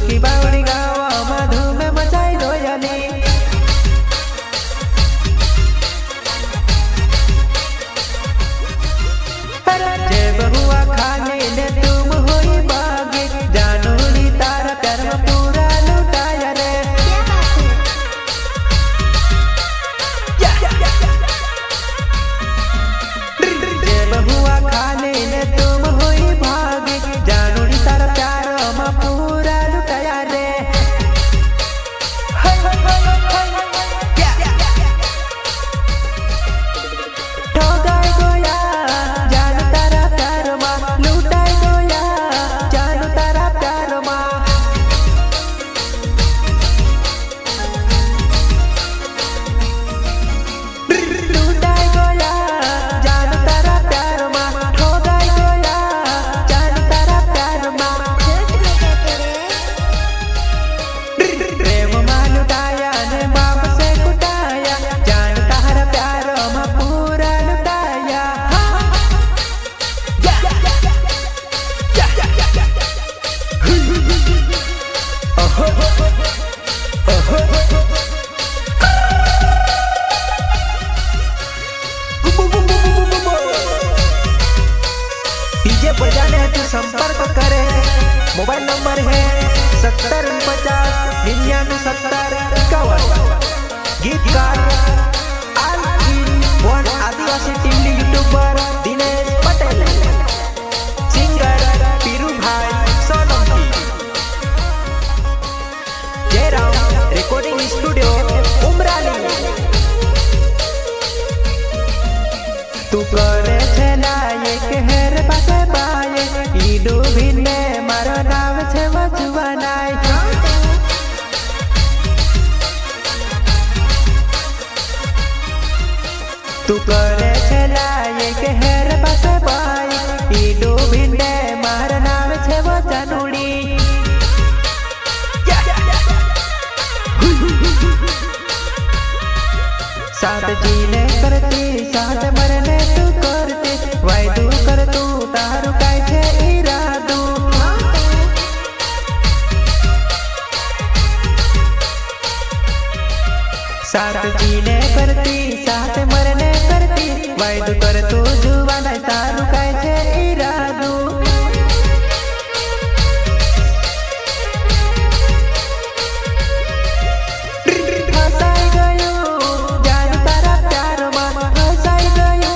सुकी बावड़ी गावा मधु में मचाई रोयली जे बहुआ खाने ने तुम हुई बागी जानूरी तारा कर्म पूरा लुटाया रे जे बहुआ खाने ने तुम हुई भागी जानूरी तारा प्यार में पूरा लुटाया रे ठोगाई गोया जान तारा प्यार में लुटाई गोया जान तारा प्यार में लुटाई गोया जान तारा प्यार में ठोगाई गोया जान तारा प्यार में प्रेम में लुटाया ने बाप से कुटाया जान तारा प्यार में पूरा लुटाया डीजे बजाने हेतु संपर्क करे मोबाइल नंबर है 7050997051 गीतकार ऑल इन वन आदिवासी टीमली यूट्यूबर दिनेश पटेल सिंगर पीरू भाई सोनम जयराम रिकॉर्डिंग स्टूडियो उमराली तू करे छे लायक हेर पासे पाए ई डूबीने मारो नाम छे वजुवानाय तू करे छे लायक हेर पासे पाए ई डूबीने मारो नाम छे वजानुड़ी साथ जीने करती साथ मरने तू करती वायदू कर तू तारू काय छे इरादू साथ जीने करती साथ मरने करती वायदू कर तू जुवाना तारू काय छे इरादू फसाई गयो जान तारा प्यार में फसाई गयो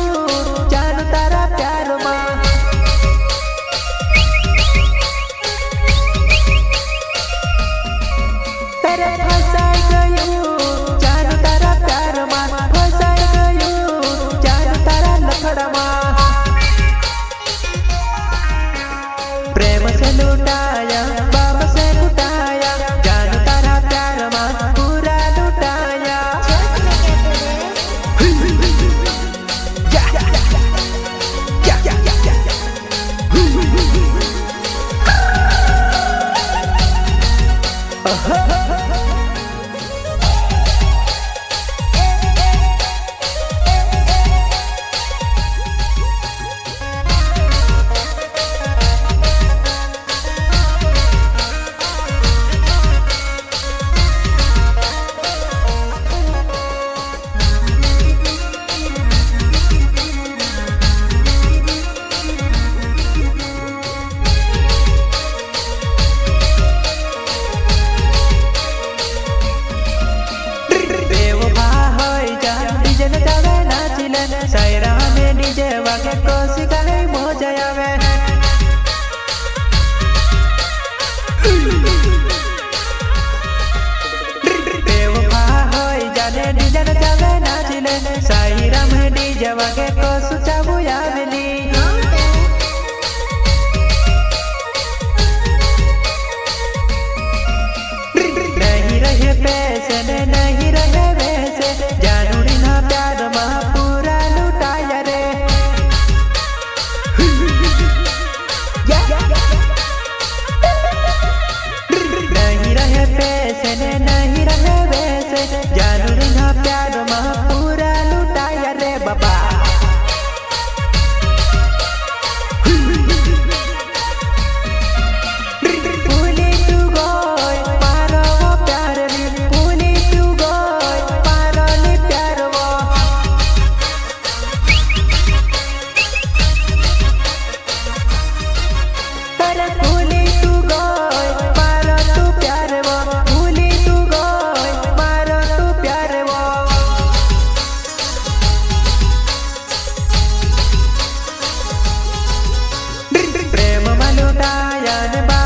जान तारा प्यार में तेरे फसाई गयो जान तारा प्यार में फसाई गयो जान तारा लफड़ा में प्रेम से लुटाया बाप से कुटाया जान तारा प्यार में पूरा लुटाया सायरा में डीजे वागे कोसी गाए मोजा आवे बेवफा होई जाने डीजे जावे नाचले सायरा में डीजे वागे कोसु चाबू आवेली नहीं रहे पैसे नहीं रहे वैसे जानूरी ना प्यार में पूरा लुटाया रे नहीं रहे पैसे नहीं रहे वैसे जानूरी ना प्यार में पूरा लुटाया रे बाबा भूली तू गो लुटाया ने